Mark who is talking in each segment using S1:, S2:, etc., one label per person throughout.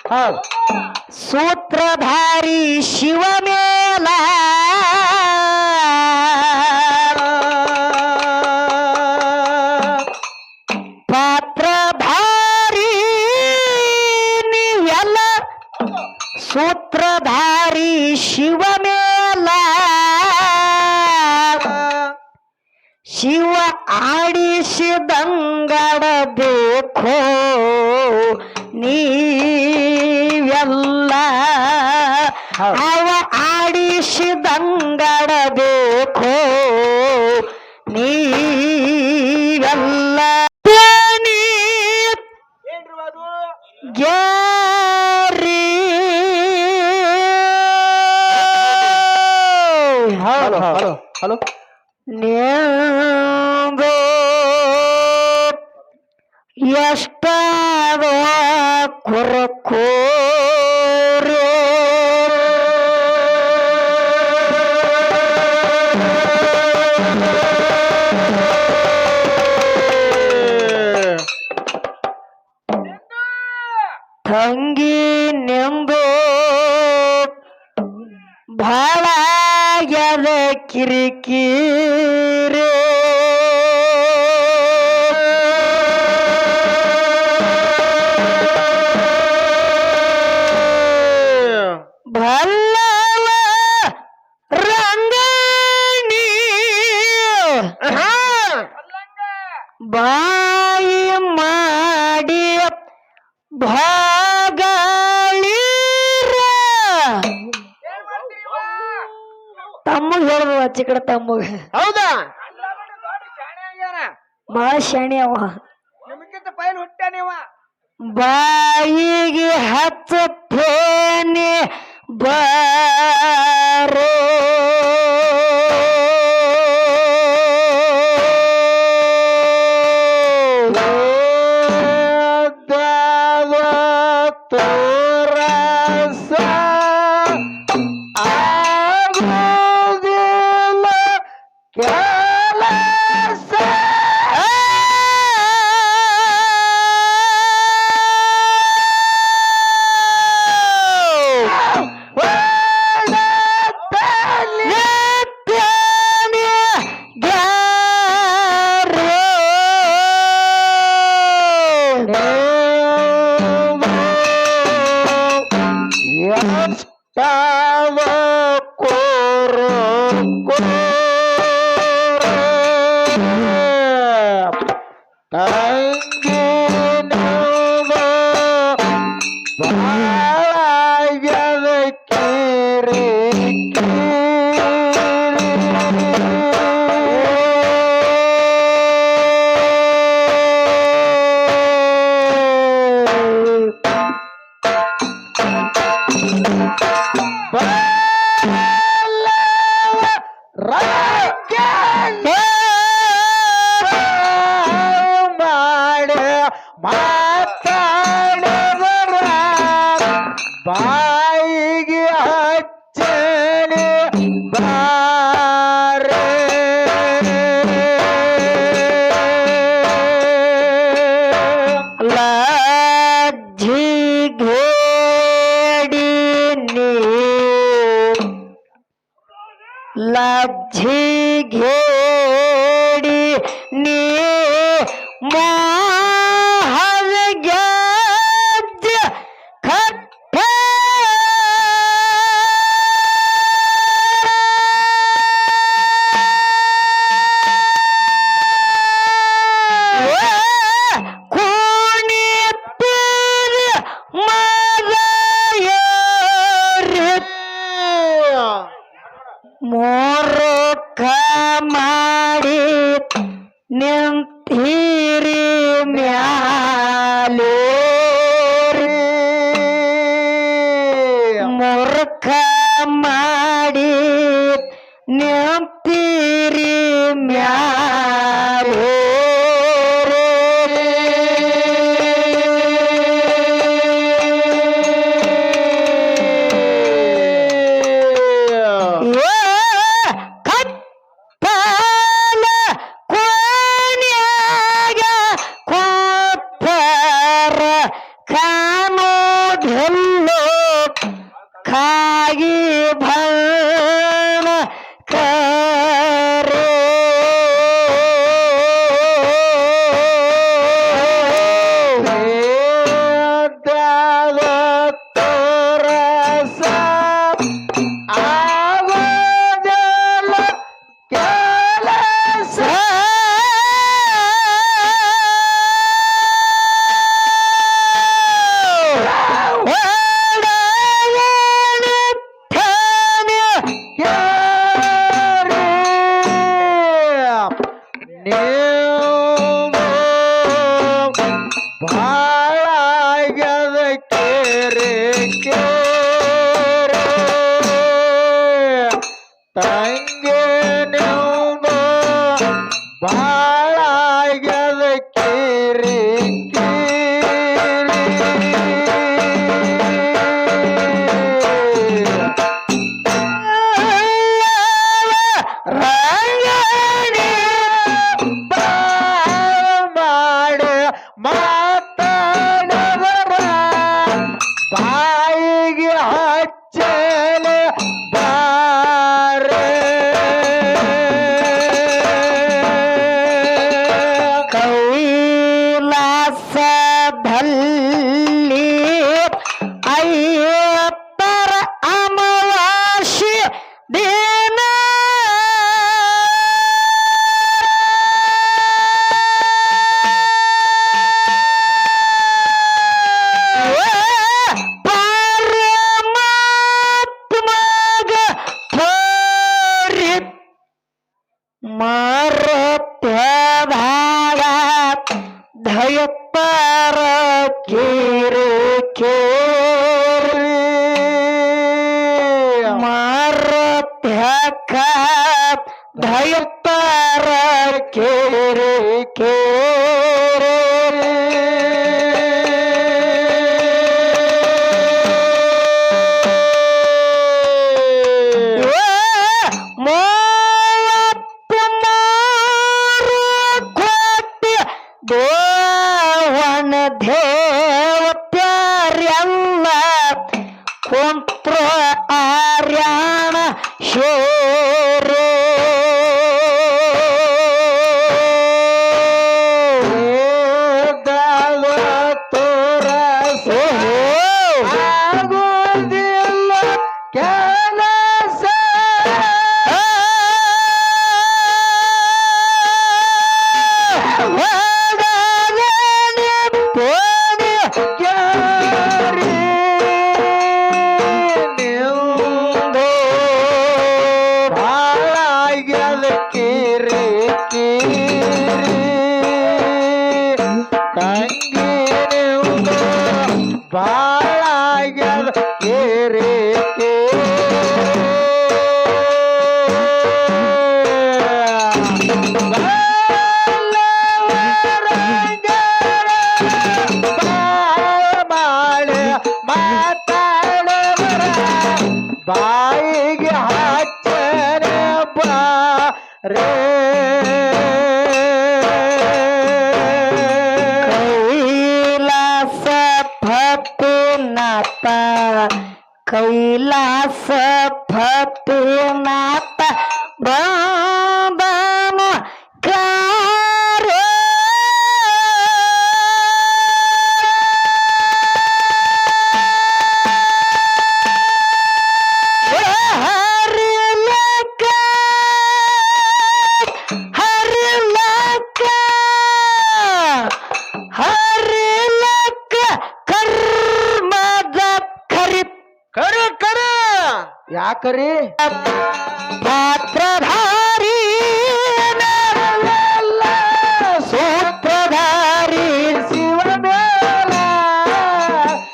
S1: ಹೌದು
S2: ಸೂತ್ರಧಾರಿ ಶಿವ ಮೇಲ ಪಾತ್ರಧಾರಿ ನೀವೆಲ್ಲ ಸೂತ್ರಧಾರಿ ಶಿವ ಮೇಲ ಶಿವ ಆಡಿಸಿದಂಗಡಬೇಕು ನೀವೆಲ್ಲ ಅವ ಆಡಿಸಿದಂಗಡಬೇಕು ನೀವೆಲ್ಲ ಗ್ಯಾರಿ
S1: ಹಲೋ ಹಲೋ ಹಲೋ
S2: ನೇಂದು ಎಷ್ಟಾದ ಕುರಕೋರು ತಂಗಿ ನೆಂದು ಭಾಳ ಆಗ್ಯದ ಕಿರಿಕಿರಿ ಭಲ್ಲವ ರಂಗಣಿ ಬಾಯಿ ಮಾಡಿ ಭಾಗಳೀರ ತಮ್ಮಗ್ ಹೇಳ್ದು ಅಚ್ಚಿ ಕಡೆ ತಮ್ಮಗ
S1: ಹೌದಾ
S2: ಬಾಳ ಶಾಣಿ ಅವ
S1: ನಿಮಗಿಂತ ಪೈಲ್ ಹುಟ್ಟಾನಿವ
S2: ಬಾಯಿಗೆ ಹಚ್ಚತ್ತೇನೆ ಬಾರೋ
S1: ತೋರಸ ಆಗುವುದಿಲ್ಲ ಕೆಲಸ ಯಾವ ಕೋರೋ ತಂಗಿ ಬಾಳದ ಕಿರಿ ಮಾತಾಡವರ ಬಾಯಿಗೆ ಹಚ್ಚನೆ ಬಾರೆ
S2: ಲಜ್ಜಿ ಘೇಡಿ ನೀ ಲಜ್ಜಿ ಘೇಡಿ ನೀ ಮೋಹದ ಗೆಜ್ಜ ಕಟ್ಟ ಕುಣಿತೀರ ಮೋರಕ ಮಾಡಿ ನಿಂತೀರಿ ಮ್ಯಾಲೆ ಮೂರ್ಖ ಮಾಡಿ ನಿಂತೀರಿ ಮ್ಯಾಲೆ ಧಯಪ್ಪರ ಕೇರೆ ಕೇರಿ ಮಾರತ್ಯಾಕ ಧಯಪ್ಪರ ಕೇರೆ ಕೇರಿ ದೇವನ ದೇವತ್ಯಾರ್ಯಲ್ಲ ಕುಂತ್ರ ಆರ್ಯಾಣ ಶೇರೆ ತೋರ ಆಗೋದಿಲ್ಲ ಕೆಲಸ ಬಾಳಾಗ್ಯದ ಕೇರೆ ಮಾತಾಡವರ ಬಾಯಿಗೆ ಹಚ್ಚನೆ ಬಾರೇ ಕೈಲಾಸ ಫತಿನಾಥ ಕೈಲಾಸ ಫತಿನಾಥ ಬಂದನ ಕಾರೆ ಯಾಕರಿ ಪಾತ್ರಧಾರಿ ಸೂತ್ರಧಾರಿ ಶಿವ ಮೇಲ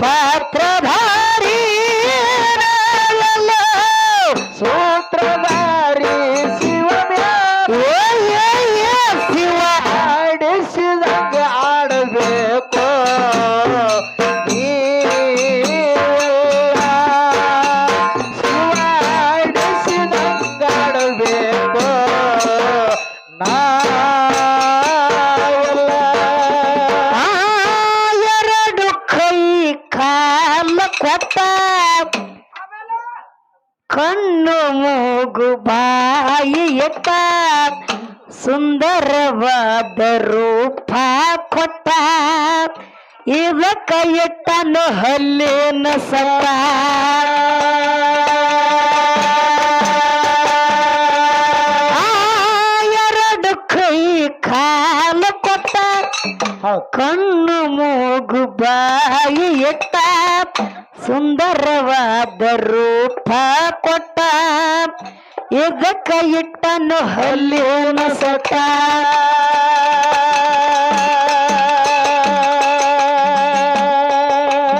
S2: ಪಾತ್ರಧಾರಿ ಸೂತ್ರಧಾರಿ ಶಿವ ಮೇಲ ಶಿವ ಆಡಿಸಿದಂಗ ಆಡಬೇಕು ಕಣ್ಣು ಮೂಗು ಬಾಯಿ ಎತ್ತ ಸುಂದರವಾದ ರೂಪ ಕೊಟ್ಟ ಇದಕ್ಕ ಎಟ್ಟನು ಹಲ್ಲಿನ ಸರ ಎರಡು ಕೈ ಕಾಲ ಕೊಟ್ಟ ಕಣ್ಣು ಮೂಗು ಬಾಯಿ ಎತ್ತ ಸುಂದರವಾದ ರೂಪ ಕೊಟ್ಟ ಇದಕ್ಕ ಇಟ್ಟನು ಹಲ್ಲಿನ ಸಟ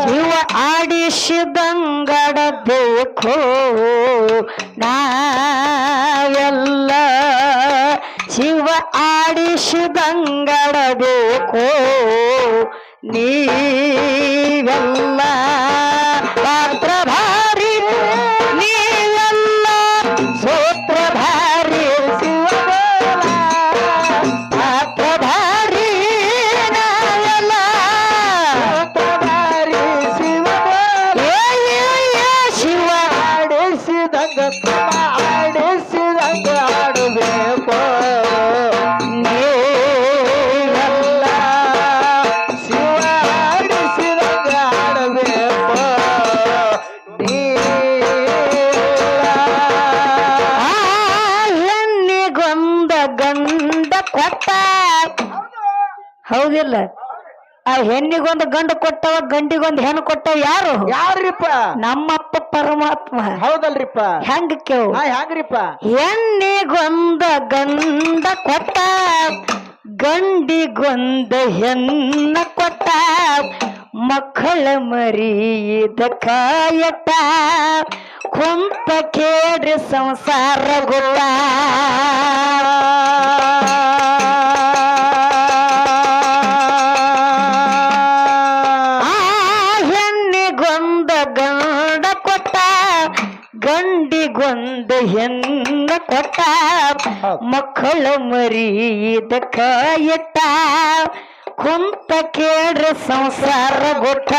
S2: ಶಿವ ಆಡಿಸಿದಂಗಡಬೇಕು ನಾವೆಲ್ಲ ಶಿವ ಆಡಿಸಿದಂಗಡಬೇಕು ನೀವೆಲ್ಲ ಪಾತ್ರಧಾರಿ ನೀವೆಲ್ಲ ಸೂತ್ರಧಾರಿ ಶಿವಬೋಲ ಪಾತ್ರಧಾರಿ ನಾವೆಲ್ಲ ಸೂತ್ರಧಾರಿ ಶಿವಬೋಲ ಶಿವ ಆಡಿಸಿದಂಗ ಆಡಿಸಿದಂಗ ಆಡಬೇಕು ನೀವೆಲ್ಲ ಶಿವ ಆಡಿಸಿದಂಗ ಆಡಬೇಕು ಹೆಣ್ಣಿಗೊಂದ ಗಂಡ ಕೊಟ್ಟ ಹೌದಿಲ್ಲ ಆ ಹೆಣ್ಣಿಗೊಂದು ಗಂಡು ಕೊಟ್ಟವ ಗಂಡಿಗೊಂದು ಹೆಣ್ಣು ಕೊಟ್ಟವ ಯಾರು ಯಾರ್ರಿಪ್ಪ ನಮ್ಮಪ್ಪ ಪರಮಾತ್ಮ ಹೌದಲ್ರಿಪ್ಪ ಹೆಂಗ ಕೇವು ಹೆಂಗ್ರಿಪ್ಪ ಹೆಣ್ಣಿಗೊಂದ ಗಂಡ ಕೊಟ್ಟ ಗಂಡಿಗೊಂದ ಹೆಣ್ಣ ಕೊಟ್ಟ ಮಕ್ಕಳ ಮರಿದ ಕಾಯಟ ಕುಂತ ಕೇಡ್ರಿ ಸಂಸಾರ ಗೊತ್ತ ಆ ಹೆಣ್ಣಿಗೊಂದ ಗಂಡ ಕೊಟ್ಟ ಗಂಡಿಗೊಂದ ಹೆಣ್ಣ ಕೊಟ್ಟ ಮಕ್ಕಳ ಮರಿದ ಕಾಯಟ ಕುಂತ ಕೇಳ್ರ ಸಂಸಾರ ಗೊತ್ತ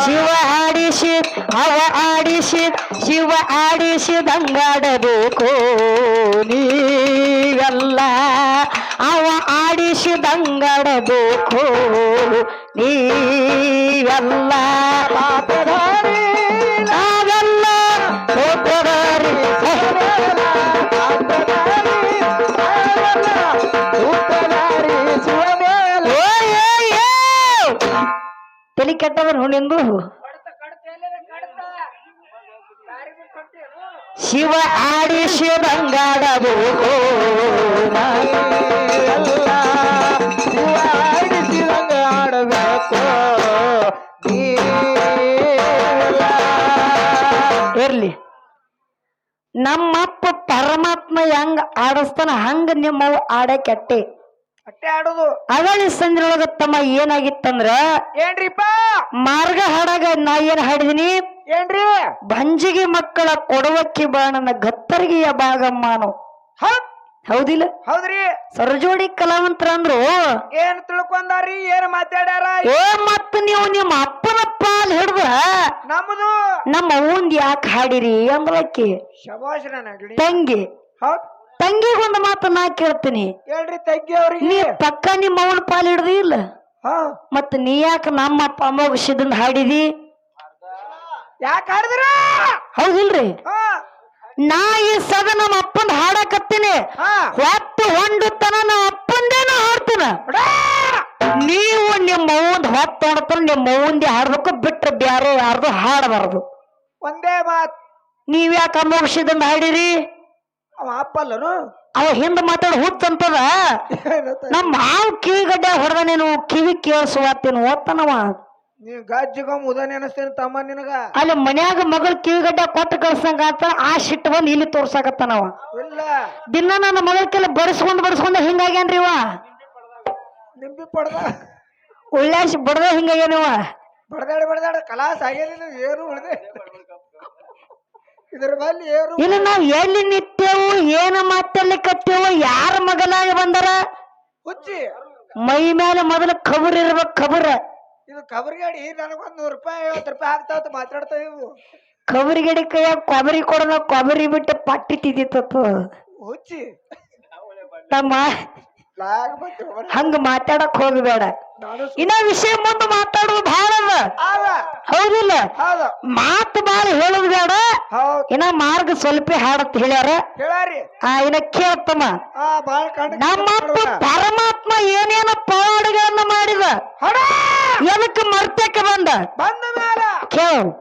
S2: ಶಿವ ಆಡಿಸಿದ ಅವ ಆಡಿಸಿದ ಶಿವ ಆಡಿಸಿದಂಗಾಡಬೇಕು ನೀವೆಲ್ಲ ಅವ ಆಡಿಸಿದಂಗಾಡಬೇಕು ನೀವೆಲ್ಲ ಪಾಪದಾರಿ ನಾವೆಲ್ಲ ಹೋಗದಾರಿ ತಲೆ ಕೆಟ್ಟವನ್ ಹುಣ್ಣಿಂದು ಶಿವ ಆಡಿಸಿದಂಗಾಡಬೇಕು
S1: ಶಿವ ಆಡಿಸಿದಂಗ ಆಡಬೇಕು
S2: ಇರ್ಲಿ ನಮ್ಮಪ್ಪ ಪರಮಾತ್ಮ ಹೆಂಗ ಆಡಿಸ್ತಾನ ಹಂಗ ನಿಮ್ಮವು ಆಡಕೆಟ್ಟೆ
S1: ಅಟ್ಟೆ ಆಡೋದು
S2: ಅವಳಿ ಸಂದ್ರೊಳಗ ತಮ್ಮ ಏನಾಗಿತ್ತಂದ್ರ
S1: ಏನ್ರಿಪ್ಪ
S2: ಮಾರ್ಗ ಹಾಡಾಗ ನಾ ಏನ್ ಹಾಡಿದೀನಿ
S1: ಏನ್ರಿ
S2: ಭಂಜಿಗೆ ಮಕ್ಕಳ ಕೊಡವಕ್ಕಿ ಬಾಣನ ಗತ್ತರಿಗೆಯ ಭಾಗಮ್ಮಾನು ಹೌದಿಲ್ಲ
S1: ಹೌದ್ರಿ
S2: ಸರಜೋಡಿ ಕಲಾವಂತರ ಅಂದ್ರು
S1: ಏನ್ ತಿಳ್ಕೊಂಡಾರಿ ಏನ್ ಮಾತಾಡ್ಯಾರ
S2: ಏ ಮತ್ತ ನೀವು ನಿಮ್ಮ ಅಪ್ಪನ ಪಾಲ್ ಹಿಡ್ದ
S1: ನಮ್ದು
S2: ನಮ್ಮ ಅವ್ವಂದ್ ಯಾಕೆ ಹಾಡಿರಿ ಅಂದ್ರಕ್ಕಿ
S1: ಶಬಾಶ್ರ ನಗಡಿ
S2: ತಂಗಿ
S1: ಹೌದ್
S2: ತಂಗಿಗೊಂದು ಮಾತು ನಾ ಕೇಳ್ತೀನಿ
S1: ಹೇಳ್ರಿ ತಂಗಿ ಅವ್ರಿಗೆ
S2: ನೀ ಪಕ್ಕ ನಿಮ್ಮ ಅವನ ಪಾಲ್ ಹಿಡ್ದಿ ಇಲ್ಲ
S1: ಹಾ
S2: ಮತ್ತ ನೀ ಯಾಕ ನಮ್ಮ ಅಪ್ಪ ಅಮ್ಮಗ ಸಿದ್ಧಂದ್ ಹಾಡಿದಿ
S1: ಯಾಕೆ ಹಾಡಿದ್ರ
S2: ಹೌದಿಲ್ರಿ
S1: ಹಾ
S2: ನಾ ಈ ಸದ ನಮ್ಮ ಅಪ್ಪಂದ್ ಹಾಡಕತ್ತೀನಿ
S1: ಹಾ
S2: ಹೊತ್ತು ಹೊಂಡುತ್ತನ ನಮ್ಮ ಅಪ್ಪಂದೇನ ಹಾಡ್ತೀನ ನೀವು ನಿಮ್ಮ ಅವ್ವಂದ್ ಹೊತ್ತು ಹೊಡ್ತಾನ ನಿಮ್ಮ ಅವ್ವಂದೇ ಹಾಡ್ಬೇಕು ಬಿಟ್ರೆ ಬ್ಯಾರೆ ಯಾರ್ದು ಹಾಡಬಾರ್ದು
S1: ಒಂದೇ ಮಾತ್
S2: ನೀವ್ ಯಾಕೆ ಅಮ್ಮಗ ಸಿದ್ಧಂದ್ ಹಾಡಿರಿ
S1: ಅವ ಅಪ್ಪಲ್ಲನು
S2: ಅವ ಹಿಂದ ಮಾತಾಡ ಹುಚ್ಚಂತದ ನಮ್ಮ ಮಾವು ಕಿವಿಗಡ್ಡ ಹೊಡೆದ ನೀನು ಕಿವಿ ಕೇಳಿಸುವತ್ತೇನು ಓದ್ತಾನವ
S1: ನೀವ್ ಗಜ್ಜಿಗೊಮ್ಮ ಉದಾನೆ ಅನಸ್ತೇನೆ ತಮ್ಮ ನಿನಗ
S2: ಅಲ್ಲಿ ಮನ್ಯಾಗ ಮಗಳ ಕಿವಿಗಡ್ಡ ಕೊಟ್ಟು ಕಳ್ಸಂಗ ಆತ ಆ ಸಿಟ್ಟು ಬಂದು ಇಲ್ಲಿ ತೋರ್ಸಾಕತ್ತಾನವ
S1: ಇಲ್ಲ
S2: ದಿನ ನನ್ನ ಮಗಳ ಕೆಲ ಬಡಿಸ್ಕೊಂಡ್ ಹಿಂಗಾಗ್ಯಾನ್ರಿ ಇವ
S1: ನಿಂಬಿ ಪಡ್ದ
S2: ಉಳ್ಳಾಸಿ ಬಡ್ದ ಹಿಂಗಾಗ್ಯಾನವ
S1: ಬಡ್ದಾಡ ಕಲಾಸ್ ಆಗ್ಯದ ಏನು ಉಳ್ದೆ ಇದ್ರ ಬಲ್ಲಿ ಏನು
S2: ಇನ್ನು ನಾವ್ ಎಲ್ಲಿ ನಿತ್ತೇವು ಏನ ಮಾತಲ್ಲಿ ಕತ್ತೇವು ಯಾರ ಮಗನಾಗಿ ಬಂದಾರ
S1: ಹುಚ್ಚಿ
S2: ಮೈ ಮೇಲೆ ಮೊದಲು ಖಬರ್ ಇರ್ಬೇಕು ಖಬರ್
S1: ಇದು ಕಬರ್ಗಾಡಿ ನನಗೊಂದ್ ₹100 ₹50 ಆಗ್ತಾವ ಮಾತಾಡ್ತಾ ಇವು
S2: ಕಬರಿಗಡಿ ಕೈಯಾಗ ಕೊಬರಿ ಕೊಡೋಣ ಕೊಬರಿ ಬಿಟ್ಟು ಪಟ್ಟಿ ತಿದ್ದಿತ್ತು
S1: ಹುಚ್ಚಿ
S2: ತಮ್ಮ ಹಂಗ ಮಾತಾಡಕ್ ಹೋಗಬೇಡ ಇನ್ನ ವಿಷಯ ಮುಂದೆ ಮಾತಾಡೋದು ಬಹಳ ಅದ ಹೌದಿಲ್ಲ ಮಾತು ಬಾಳ ಹೇಳೋದು ಬೇಡ ಇನ್ನ ಮಾರ್ಗ ಸ್ವಲ್ಪ ಹಾಡತ್ ಹೇಳ್ಯಾರ ಇನ್ನ ಕೇಳ್ತಮ್ಮ ನಮ್ಮಪ್ಪ ಪರಮಾತ್ಮ ಏನೇನ ಪವಾಡಗಳನ್ನ ಮಾಡಿದ ಎದಕ್ಕೆ ಮರ್ತಕ್ಕೆ ಬಂದ ಕೇಳು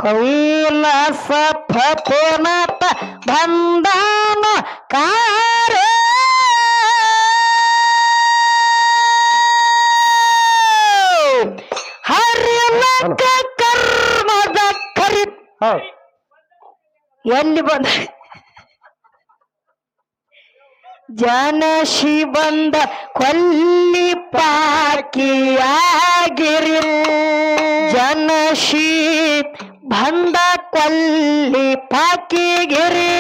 S2: ಕೈಲಾಸ ಫತೇನಾಥ ಬಂದಾನ ಕಾರ ಹರಿಲಕ ಕರ್ಮದ ಕರಿ ಎಲ್ಲಿ ಬಂದ ಜನಶಿ ಬಂದ ಕೊಲ್ಲಿ ಪಾಕಿಯಾಗಿರಿ ಜನಶಿ ಬಂದ ಕೊಲ್ಲಿ ಪಾಕಿಗಿರಿ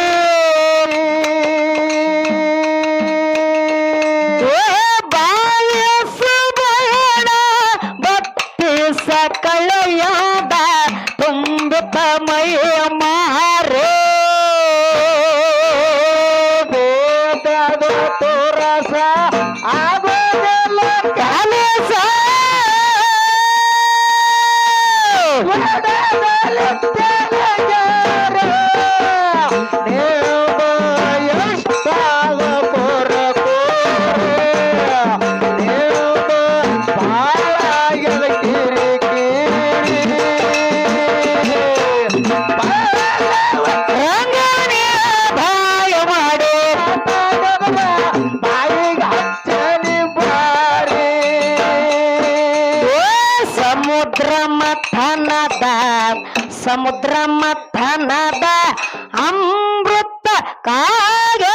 S2: ಕಳೆಯಾದ ತುಂಬಿತ ಮೈ ಮಾರೇ ಬೇದದ ತೋರಸ ಆಗೋದಲ್ಲ ಕೆಲಸ ಎಷ್ಟಾದ ಕೊರಕೋ ಭಾಯ ಮಾಡಿ ಸಮುದ್ರ ಮಥನದ ಅಮೃತ ಕಾಗೆ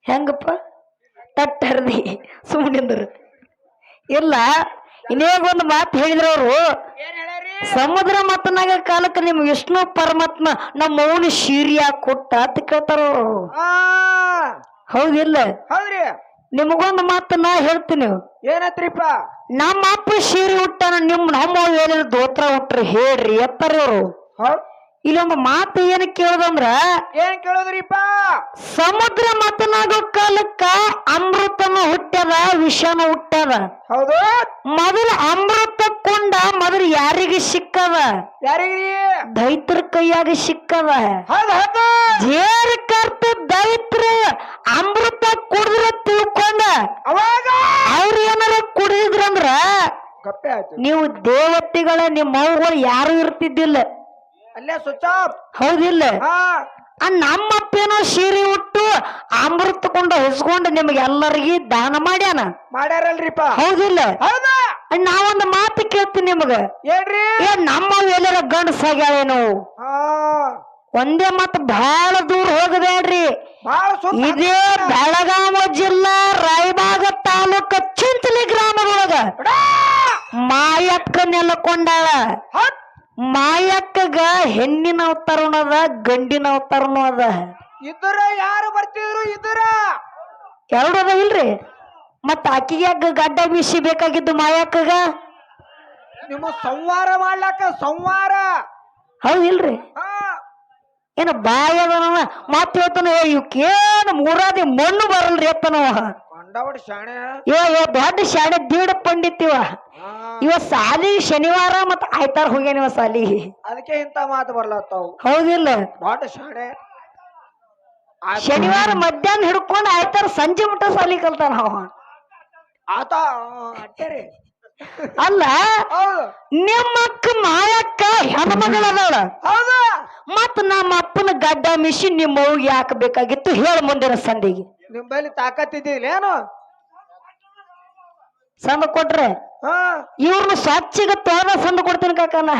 S2: ಹೆಂಗಪ್ಪ ತಟ್ಟರ್ದಿ ಸುಮ್ಮನಿಂದ್ರು ಇಲ್ಲ ಇನ್ನೇಗೊಂದು ಮಾತು ಹೇಳಿದ್ರು ಅವರು ಸಮುದ್ರ ಮತನಾಗ ಕಾಲಕ್ಕೆ ನಿಮ್ ವಿಷ್ಣು ಪರಮಾತ್ಮ ನಮ್ಮ ಮೌನ ಶೀರಿಯ ಕೊಟ್ಟ ಅಂತ ಕೇಳ್ತಾರ ಅವರು ಹೌದಿಲ್ಲ
S1: ಹೌದ್ರಿ
S2: ನಿಮಗೊಂದು ಮಾತು ನಾ ಹೇಳ್ತೀನಿ
S1: ಏನತ್ರಿಪ್ಪ
S2: ನಮ್ಮ ಅಪ್ಪ ಶೀರಿ ಹುಟ್ಟಾನ ನಮ್ಮ ಹೇಳಿದ ದೋತ್ರ ಹುಟ್ರಿ ಹೇಳ್ರಿ ಎತ್ತಾರ ಅವರು ಇಲ್ಲೊಂದು ಮಾತು ಏನ್ ಕೇಳದಂದ್ರ
S1: ಏನ್ ಕೇಳೋದ್ರಿಪ್ಪ
S2: ಸಮುದ್ರ ಮತನಾಗೋ ಕಾಲಕ್ಕ ಅಮೃತನ ಹುಟ್ಟ್ಯದ ವಿಷನ ಹುಟ್ಟ್ಯದ
S1: ಹೌದು
S2: ಮೊದಲ ಅಮೃತ ಕೊಂಡ ಮೊದಲು ಯಾರಿಗೆ ಸಿಕ್ಕದ
S1: ಯಾರಿಗ್ರಿ
S2: ದೈತ್ರ ಕೈಯಾಗ ಸಿಕ್ಕದ
S1: ಹೌದು
S2: ಜೇರ್ ಕರ್ತ ದೈತ್ರ ಅಮೃತ ಕುಡಿದ್ರ ತಿಳ್ಕೊಂಡ
S1: ಅವಾಗ
S2: ಅವ್ರ ಏನಾರ ಕುಡಿದ್ರಂದ್ರ
S1: ಕಪ್ಪೆ ಆಯ್ತು
S2: ನೀವು ದೇವತೆಗಳ ನಿಮ್ಮ ಮೌಗಳು ಯಾರು ಇರ್ತಿದ್ದಿಲ್ಲ
S1: ಅಲ್ಲೇ ಸ್ವಿಚ್
S2: ಹೌದಿಲ್ಲ
S1: ಹಾ
S2: ನಮ್ಮಪ್ಪೇನೋ ಸೀರೆ ಉಟ್ಟು ಅಮೃತ ಕೊಂಡು ಹೊಸ್ಕೊಂಡು ನಿಮ್ಗೆ ಎಲ್ಲರಿಗಿ ದಾನ ಮಾಡ್ಯಾನ
S1: ಮಾಡ್ಯಾರಲ್ರಿಪ್ಪ
S2: ಹೌದಿಲ್ಲ
S1: ಹೌದಾ
S2: ನಾವೊಂದು ಮಾತು ಕೇಳ್ತೀನಿ ನಿಮಗ
S1: ಏನ್ರಿ
S2: ನಮ್ಮ ಎಲ್ಲರ ಗಂಡಸಾಗ್ಯಾವೇನು
S1: ಹಾ
S2: ಒಂದೇ ಮತ್ ಬಹಳ ದೂರ ಹೋಗಬೇಡ್ರಿ
S1: ಬಹಳ
S2: ಇದೇ ಬೆಳಗಾವ ಜಿಲ್ಲಾ ರಾಯಬಾಗ ತಾಲೂಕ ಚಿಂಚಲಿ ಗ್ರಾಮದೊಳಗ ಮಾಯಕ್ಕ ನೆಲಕೊಂಡಾಳ ಮಾಯಕ್ಕಗ ಹೆಣ್ಣಿನ ಅವತಾರನು ಅದ ಗಂಡಿನ ಅವತಾರನು ಅದ
S1: ಇದ್ರ ಯಾರು ಬರ್ತಿದ್ರು ಇದ್ರ
S2: ಎರಡು ಅದ ಇಲ್ರಿ ಮತ್ತ ಆಕಿಗ್ಯಾಗ ಗಡ್ಡ ಮೀಸಿ ಬೇಕಾಗಿದ್ದು ಮಾಯಕ್ಕಗ
S1: ನಿಮ್ಮ ಸಂವಾರ ಮಾಡ್ಲಾಕ ಸಂವಾರ
S2: ಹೌದಿಲ್ರಿ
S1: ಹಾ
S2: ಏನ ಬಾಯದನ ಮಾತು ಹೇಳ್ತಾನ ಇವಕ್ಕೇನು ಮೂರಾದಿ ಮಣ್ಣು ಬರಲ್ರಿ ಅತ್ತನವ
S1: ಕಂಡವಡ್ ಶಾಣೆ
S2: ಇವ ದೊಡ್ಡ ಶಾಣೆ ದೀಡ ಪಂಡಿತಿವ ಇವ ಸಾಲಿ ಶನಿವಾರ ಮತ್ತ ಆಯ್ತಾರ ಹೋಗ್ಯಾನ ಸಾಲಿ
S1: ಅದಕ್ಕೆ ಇಂತ ಮಾತು ಬರ್ಲತ್ತಾವು
S2: ಹೌದಿಲ್ಲ
S1: ದೊಡ್ಡ ಶಾಣೆ
S2: ಶನಿವಾರ ಮಧ್ಯಾಹ್ನ ಹಿಡ್ಕೊಂಡು ಆಯ್ತಾರ ಸಂಜೆ ಮಟ್ಟ ಸಾಲಿ ಕಲ್ತಾನ ಅವ
S1: ಆತ ಅಟ್ಟೆರಿ
S2: ಅಲ್ಲ
S1: ಹೌದು
S2: ನಿಮ್ಮಕ್ಕ ಮಾಯಕ್ಕ ಹೆಣ್ಮಗಳದಾಳ
S1: ಹೌದು
S2: ಮತ್ ನಮ್ಮ ಅಪ್ಪನ ಗಡ್ಡ ಮಿಷಿ ನಿಮ್ಮ ಅವ್ಗೆ ಯಾಕೆ ಬೇಕಾಗಿತ್ತು ಹೇಳ ಮುಂದಿನ ಸಂದಿಗೆ
S1: ನಿಂಬಲ್ಲಿ ತಾಕತ್ತಿದ್ದಿಲ್ಲ ಏನು
S2: ಸಂದ ಕೊಟ್ರೆ
S1: ಹಾ
S2: ಇವ್ರನ್ನ ಸ್ವಚ್ಛಗ ತೊಳೆದ ಸಂದ ಕೊಡ್ತೀನಿ ಕಾಕನ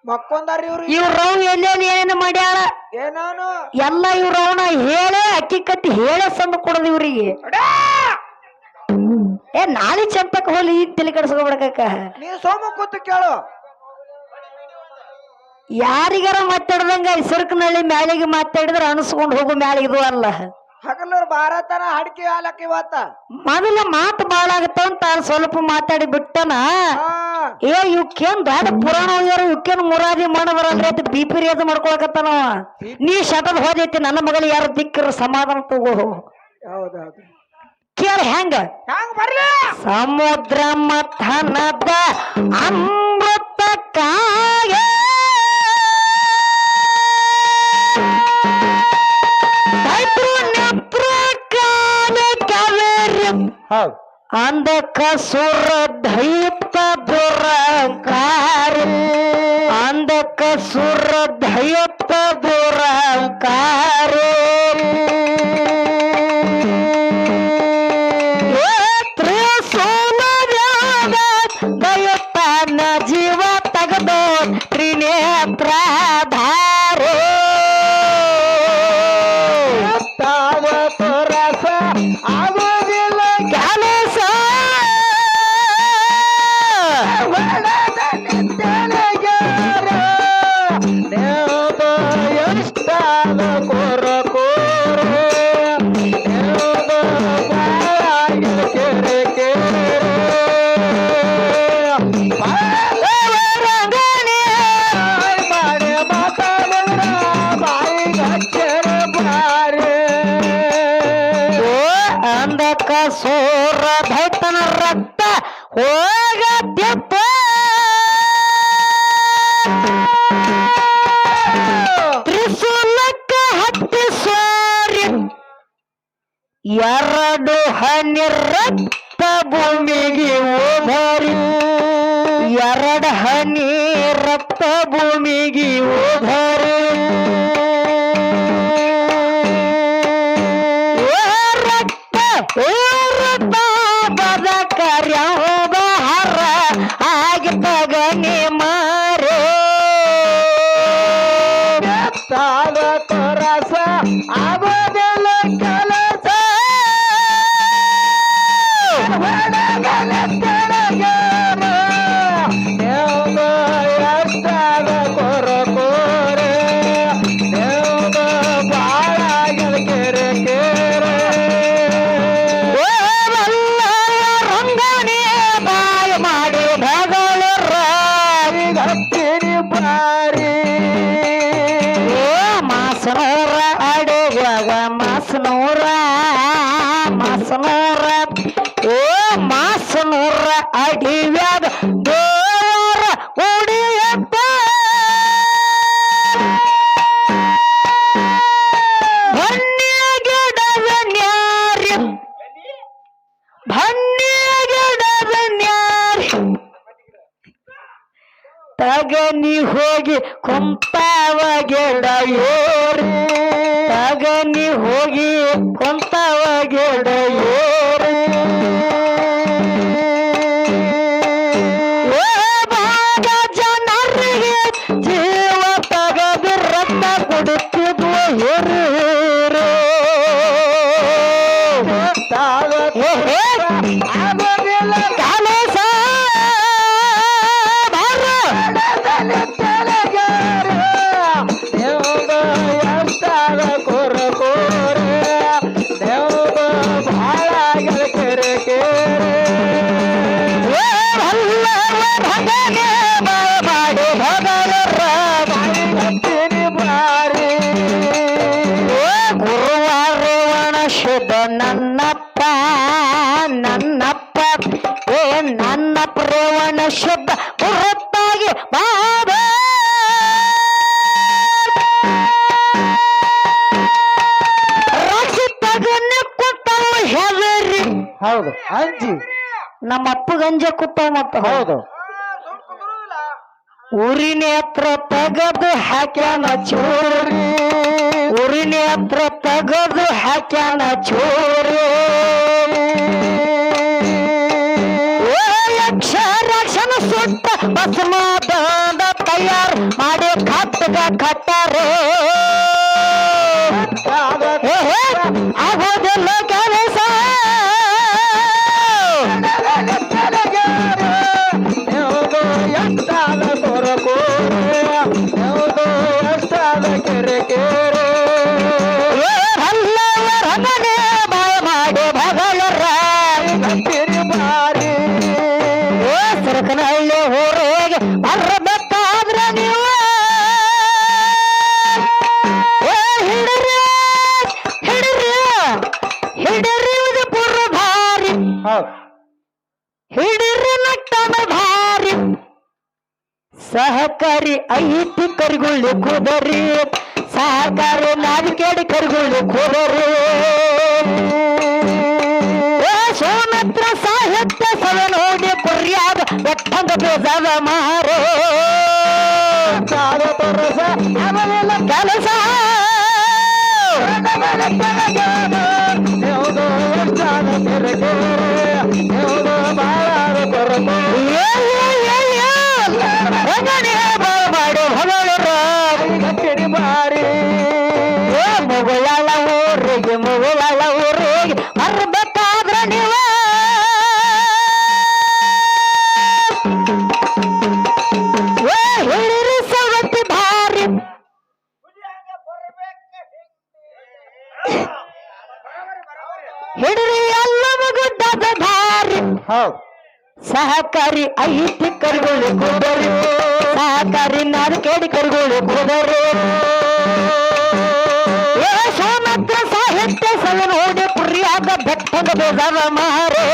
S1: ಮಕ್ಕೊಂದಾರಿ ಇವ್ರು
S2: ಇವ್ರವ್ ಎಲ್ಲೆಲ್ಲಿ ಏನೇನು ಮಾಡ್ಯಾಳ
S1: ಏನಾನು
S2: ಎಲ್ಲ ಇವ್ರವನ ಹೇಳೇ ಅಕ್ಕಿ ಕಟ್ಟಿ ಹೇಳೇ ಸಂದ ಕೊಡದ ಇವ್ರಿಗೆ ನಾಳೆ ಚಂಪಕ್ ಹೋಲಿ ಈಗ ತಲೆ ಕಡ್ಸ್ಕೊಬಿಡಕ
S1: ನೀ ಸೋಮ ಕೂತು ಕೇಳು
S2: ಯಾರಿಗಾರ ಮಾತಾಡ್ದಂಗ ಸರ್ಕನಳ್ಳಿ ಮ್ಯಾಲಿಗೆ ಮಾತಾಡಿದ್ರೆ ಅನ್ಸ್ಕೊಂಡ್ ಹೋಗು ಮ್ಯಾಲಿಗೆ ಅಲ್ಲ
S1: ಹಗಲೂರ್ ಭಾರತನ ಹಡ್ಕಿ ಹಾಲಕ್ ಇವತ್ತ
S2: ಮೊದಲ ಮಾತು ಬಾಳ ಆಗತ್ತಂತ ಸ್ವಲ್ಪ ಮಾತಾಡಿ ಬಿಟ್ಟನ ಇವಕ್ಕೇನ್ ದೊಡ್ಡ ಪುರಾಣ ಹೋಗ್ಯಾರ ಇವಕ್ಕೇನ್ ಮುರಾದಿ ಮಣ್ಣ ಬರಲ್ರಿ ಅಂತ ಬಿಪಿ ರೇಜ್ ಮಾಡ್ಕೊಳಕತ್ತಾನವ ನೀ ಶಟದ್ ಹೋದೈತಿ ನನ್ನ ಮಗಳು ಯಾರು ದಿಕ್ಕರ ಸಮಾಧಾನ ತಗೋ
S1: ಹೌದೌದು
S2: ಕೇಳ ಹೆಂಗ
S1: ಬರ್ಲಿ
S2: ಸಮುದ್ರ ಮಥನದ ಅಮೃತ ಕಾಗೆ ಅಂದಕ ಸುರ ದೈತ ದುರಂಕಾರ ಅಂದಕ ಸುರ ದೈತ ದುರಂಕಾರ ದಯತನ ಜೀವ ತಗದು ತ್ರಿನೇತ್ರ ಧಾರೆ ತಾವ ತೋರಸ ಆಗೋದಿಲ್ಲ ಕೆಲಸ ಎಷ್ಟಾದ ಕೋರ ಕೋರ ಕೆರೆ ಕೆರೆ ಅಂದಕ ಸೋರ ದೈತನ ರಕ್ತ ಹೋಗದ್ಯಪ್ಪ ತ್ರಿಶೂಲಕ್ಕ ಹತ್ತಿ ಸೋರಿ ಎರಡು ಹನಿ ರಕ್ತ ಭೂಮಿಗೆ ಓಧರಿ ಎರಡು ಹನಿ ರಕ್ತ ಭೂಮಿಗೆ ಓಧರಿ
S1: ಬಾರಿ
S2: ಮಾಸನೂರ ಅಡುವಾಗ ಮಾಸನೂರ ಮಾಸನೂರ ಅಡಿವ್ಯಾಗ ದೇವರ ಉಡಿಯಪ್ಪ ಭನ್ಯ ಗಿಡದ ನ್ಯಾರಿ ತಗನಿ ಹೋಗಿ ಕುಂತಾವ ಗಿಡ ಏರಿ ತಗನಿ ಹೋಗಿ ಕುಂತಾವ ಗಿಡ ಏರಿ ಭಾಗ ಜನರಿಗೆ ಜೀವ ತಗದು ರಕ್ತ ಕೊಡುತ್ತಿದ್ವು ಹಿರಿಯರು ಕಾಲೇಸ ನನ್ನಪ್ಪ ನನ್ನ ಪ್ರೇವಣ ಶುದ್ಧ ಹೊರತಾಗಿ ಬಾಬಾ ರಕ್ಷಿತಗನ್ನೇ ಕೊಟ್ಟವ ಹೆದರಿ
S1: ಹೌದು ಅಂಜಿ
S2: ನಮ್ಮ ಅಪ್ಪ ಗಂಜೆ ಕುಟ್ಟವ ಮತ್ತ
S1: ಹೌದು
S2: ಊರಿನ ಹತ್ರ ತೆಗೆದು ಹಾಕ್ಯಾನ ಚೋರಿ ಊರಿನ ಹತ್ರ ತೆಗೆದು ಹಾಕ್ಯಾನ ಚೋರಿ ಯಕ್ಷರಕ್ಷಣ ಸುಟ್ಟ ಭಸ್ಮದ ತಯಾರು ಮಾಡಿ ಕಟ್ಟಗ ಕಟ್ಟರೆ ಆಗೋದಿಲ್ಲ ಕೆಲಸ ಹಲ್ಲವರ ಮನೆ ಬಾಯ ಮಾಡಿ ಭಗಳರ ಸರಕನಹಳ್ಳಿ ಊರಿಗೆ ಬರಬೇಕಾದ್ರ ನೀವು ಹಿಡಿರಿ ಪುರ ಭಾರಿ ಹಿಡಿರಿ ನಟ್ಟನ ಭಾರಿ ಸಹಕಾರಿ ಐತಿ ಕರಿಗುಳ್ಳಿ ಕುದರಿ ಸಹಕಾರಿ ನಾದಿಕೇಡಿ ಕರಿಗುಳ್ಳಿ ಕುದರಿ ಸೋಮತ್ರ ಸಾಹಿತ್ಯ ಸಭೆ ನೋಡಿ ಕುರ್ಯಾದ ಬೆಟ್ಟಂಗ ಬೇಜಾದ ಮಾರೋ ಕೆಲಸ ಮುಗುಳಳ ಊರಿಗೆ ಬರ್ಬೇಕಾದ್ರ ನೀವು ಹೇಳಿರಿ ಸವತಿ ಭಾರಿ ಹಿಡಿರಿ ಎಲ್ಲ ಗುಡ್ಡದ ಭಾರಿ ಸಹಕಾರಿ ಐತಿ ಕರಿಗಳು ಕುದರಿ ಸಹಕಾರಿ ನಾದಿಕೇಡಿ ಕರಿಗಳು ಕುದರಿ ಸೋಮತ್ರ ಸಾಹಿತ್ಯ ಸಲ ನೋಡಿ ಪುರಿಯಾದ ಬೆಟ್ಟದ ಬೇಜಾದ ಮಾರೇ